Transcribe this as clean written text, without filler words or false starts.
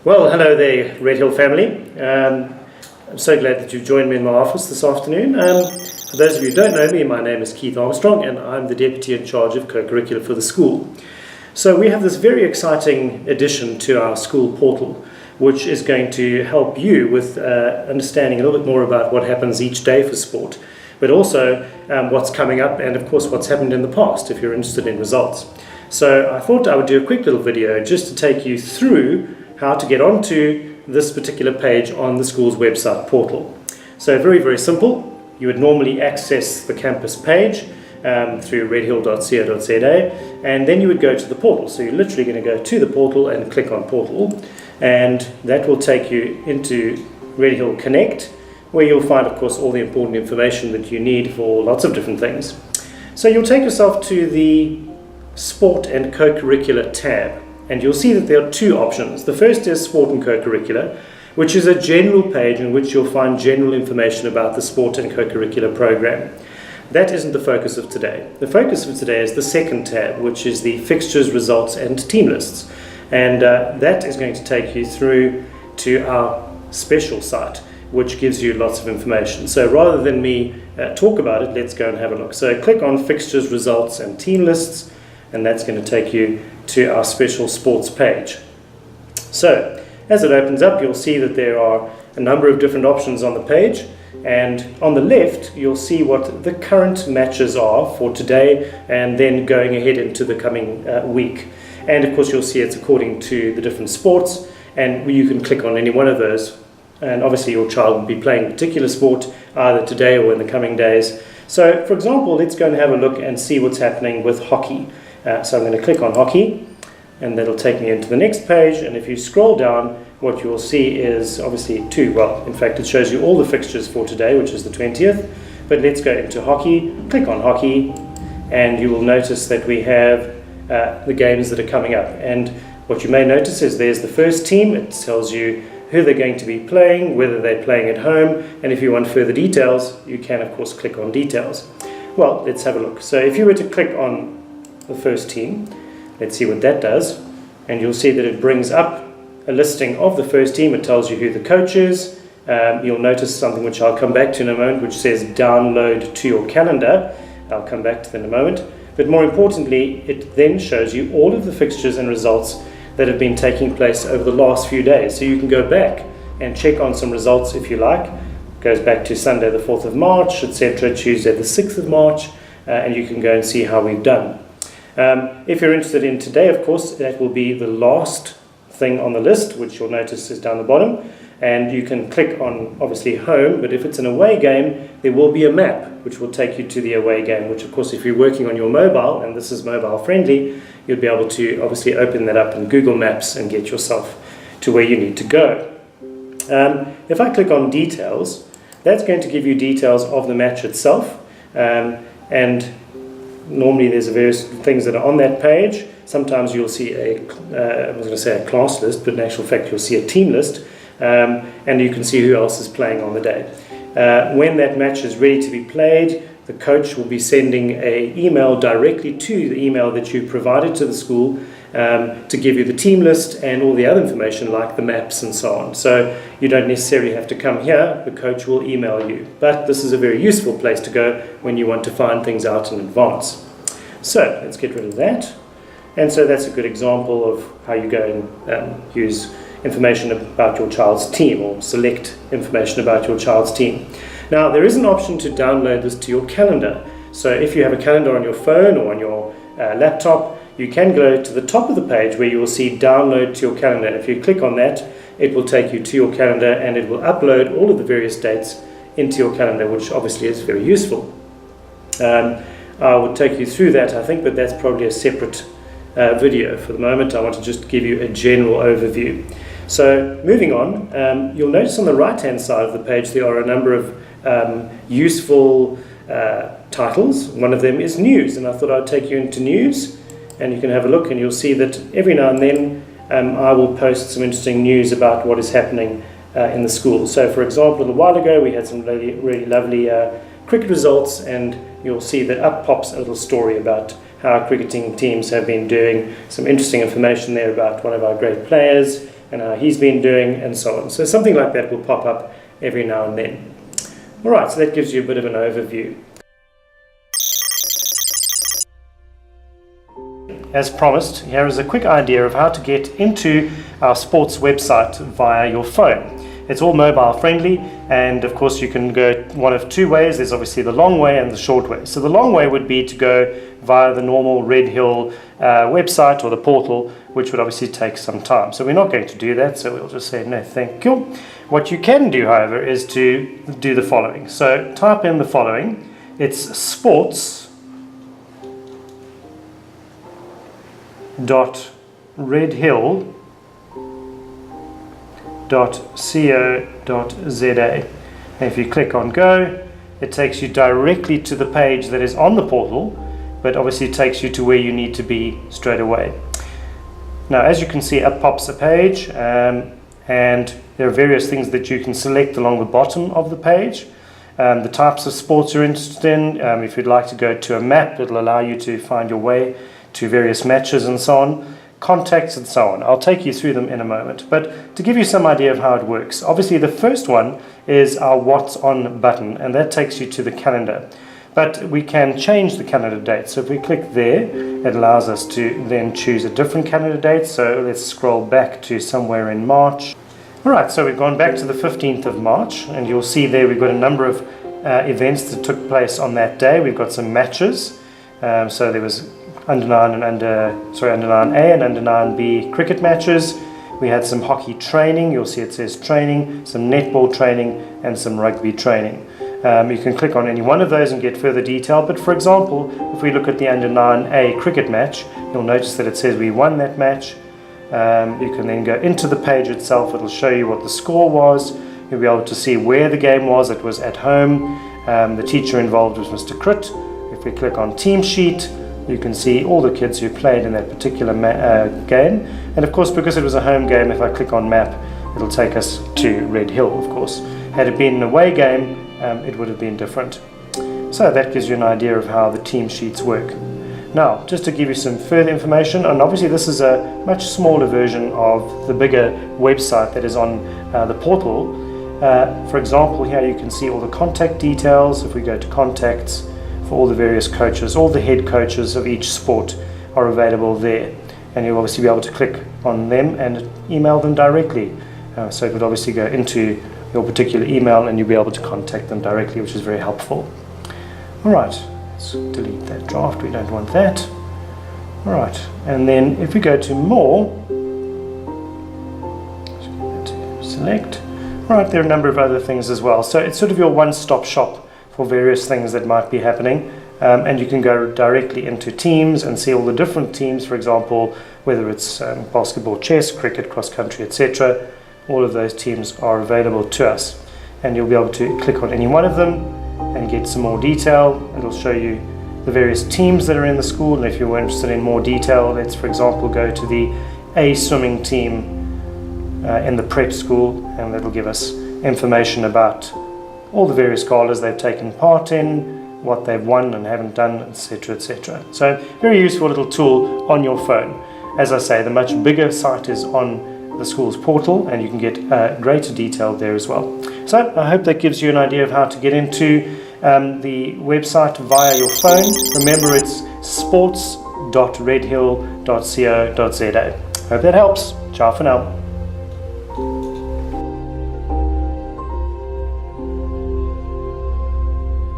Well, hello there, Redhill family. I'm so glad that you've joined me in my office this afternoon. For those of you who don't know me, my name is Keith Armstrong and I'm the Deputy in charge of co-curricular for the school. So we have this very exciting addition to our school portal, which is going to help you with understanding a little bit more about what happens each day for sport, but also what's coming up and of course what's happened in the past if you're interested in results. So I thought I would do a quick little video just to take you through how to get onto this particular page on the school's website portal. So very, very simple. You would normally access the campus page through redhill.co.za, and then you would go to the portal. So you're literally going to go to the portal and click on portal, and that will take you into Redhill Connect, where you'll find, of course, all the important information that you need for lots of different things. So you'll take yourself to the Sport and Co-curricular tab, and you'll see that there are two options. The first is Sport and Co-curricular, which is a general page in which you'll find general information about the Sport and Co-curricular program. That isn't the focus of today. The focus of today is the second tab, which is the fixtures, results and team lists. And that is going to take you through to our special site, which gives you lots of information. So rather than me talk about it, let's go and have a look. So click on fixtures, results and team lists, and that's going to take you to our special sports page. So as it opens up, you'll see that there are a number of different options on the page, and on the left you'll see what the current matches are for today and then going ahead into the coming week. And of course you'll see it's according to the different sports, and you can click on any one of those, and obviously your child will be playing a particular sport either today or in the coming days. So for example, let's go and have a look and see what's happening with hockey. So I'm going to click on hockey, and that'll take me into the next page, and if you scroll down, what you'll see is obviously in fact it shows you all the fixtures for today, which is the 20th, but let's go into hockey, click on hockey, and you will notice that we have the games that are coming up. And what you may notice is there's the first team. It tells you who they're going to be playing, whether they're playing at home, and if you want further details, you can of course click on details. Well, let's have a look. So if you were to click on the first team, let's see what that does, and you'll see that it brings up a listing of the first team. It tells you who the coach is. You'll notice something which I'll come back to in a moment, which says download to your calendar. I'll come back to that in a moment. But more importantly, it then shows you all of the fixtures and results that have been taking place over the last few days. So you can go back and check on some results if you like. It goes back to Sunday the 4th of March, etc., Tuesday the 6th of March, and you can go and see how we've done. If you're interested in today, of course, that will be the last thing on the list, which you'll notice is down the bottom, and you can click on obviously home, but if it's an away game, there will be a map which will take you to the away game, which of course if you're working on your mobile, and this is mobile friendly, you'll be able to obviously open that up in Google Maps and get yourself to where you need to go. If I click on details, that's going to give you details of the match itself, and normally there's various things that are on that page. Sometimes you'll see I was going to say a class list, but in actual fact you'll see a team list, and you can see who else is playing on the day. When that match is ready to be played, the coach will be sending an email directly to the email that you provided to the school to give you the team list and all the other information like the maps and so on. So you don't necessarily have to come here, the coach will email you. But this is a very useful place to go when you want to find things out in advance. So let's get rid of that. And so that's a good example of how you go and use information about your child's team, or select information about your child's team. Now there is an option to download this to your calendar. So if you have a calendar on your phone or on your laptop, you can go to the top of the page where you will see download to your calendar. If you click on that, it will take you to your calendar and it will upload all of the various dates into your calendar, which obviously is very useful. I would take you through that, I think, but that's probably a separate video. For the moment, I want to just give you a general overview. So moving on, you'll notice on the right hand side of the page there are a number of useful titles. One of them is news, and I thought I'd take you into news, and you can have a look and you'll see that every now and then I will post some interesting news about what is happening in the school. So for example, a little while ago we had some really lovely cricket results, and you'll see that up pops a little story about how our cricketing teams have been doing, some interesting information there about one of our great players, and how he's been doing and so on. So something like that will pop up every now and then. Alright, so that gives you a bit of an overview. As promised, here is a quick idea of how to get into our sports website via your phone. It's all mobile friendly, and of course you can go one of two ways. There's obviously the long way and the short way. So the long way would be to go via the normal Redhill website or the portal, which would obviously take some time. So we're not going to do that, so we'll just say no thank you. What you can do, however, is to do the following. So type in the following. It's sports.redhill.co.za. And if you click on go, it takes you directly to the page that is on the portal, but obviously takes you to where you need to be straight away. Now, as you can see, up pops a page, and there are various things that you can select along the bottom of the page. The types of sports you're interested in. If you'd like to go to a map, it'll allow you to find your way to various matches and so on, contacts and so on. I'll take you through them in a moment, but to give you some idea of how it works, obviously the first one is our What's On button, and that takes you to the calendar. But we can change the calendar date. So if we click there, it allows us to then choose a different calendar date. So let's scroll back to somewhere in March. Alright, so we've gone back to the 15th of March, and you'll see there we've got a number of events that took place on that day. We've got some matches. So there was under 9A and under 9B cricket matches. We had some hockey training. You'll see it says training, some netball training, and some rugby training. You can click on any one of those and get further detail, but for example, if we look at the under 9A cricket match, you'll notice that it says we won that match. You can then go into the page itself. It'll show you what the score was. You'll be able to see where the game was. It was at home. The teacher involved was Mr. Crit. If we click on team sheet, you can see all the kids who played in that particular game. And of course, because it was a home game, if I click on map, it'll take us to Redhill, of course. Had it been an away game, it would have been different. So that gives you an idea of how the team sheets work. Now, just to give you some further information, and obviously this is a much smaller version of the bigger website that is on the portal. For example, here you can see all the contact details. If we go to contacts, for all the various coaches, all the head coaches of each sport are available there. And you'll obviously be able to click on them and email them directly. So it would obviously go into your particular email and you'll be able to contact them directly, which is very helpful. Alright, let's delete that draft, we don't want that. Alright, and then if we go to more, select. Alright, there are a number of other things as well. So it's sort of your one-stop shop for various things that might be happening, and you can go directly into teams and see all the different teams, for example, whether it's basketball, chess, cricket, cross-country, etc. All of those teams are available to us, and you'll be able to click on any one of them and get some more detail. It'll show you the various teams that are in the school, and if you're interested in more detail, let's for example go to the A swimming team in the prep school, and that'll give us information about all the various galas they've taken part in, what they've won and haven't done, etc, etc. So very useful little tool on your phone. As I say, the much bigger site is on the school's portal, and you can get greater detail there as well. So I hope that gives you an idea of how to get into the website via your phone. Remember, it's sports.redhill.co.za. Hope that helps. Ciao for now.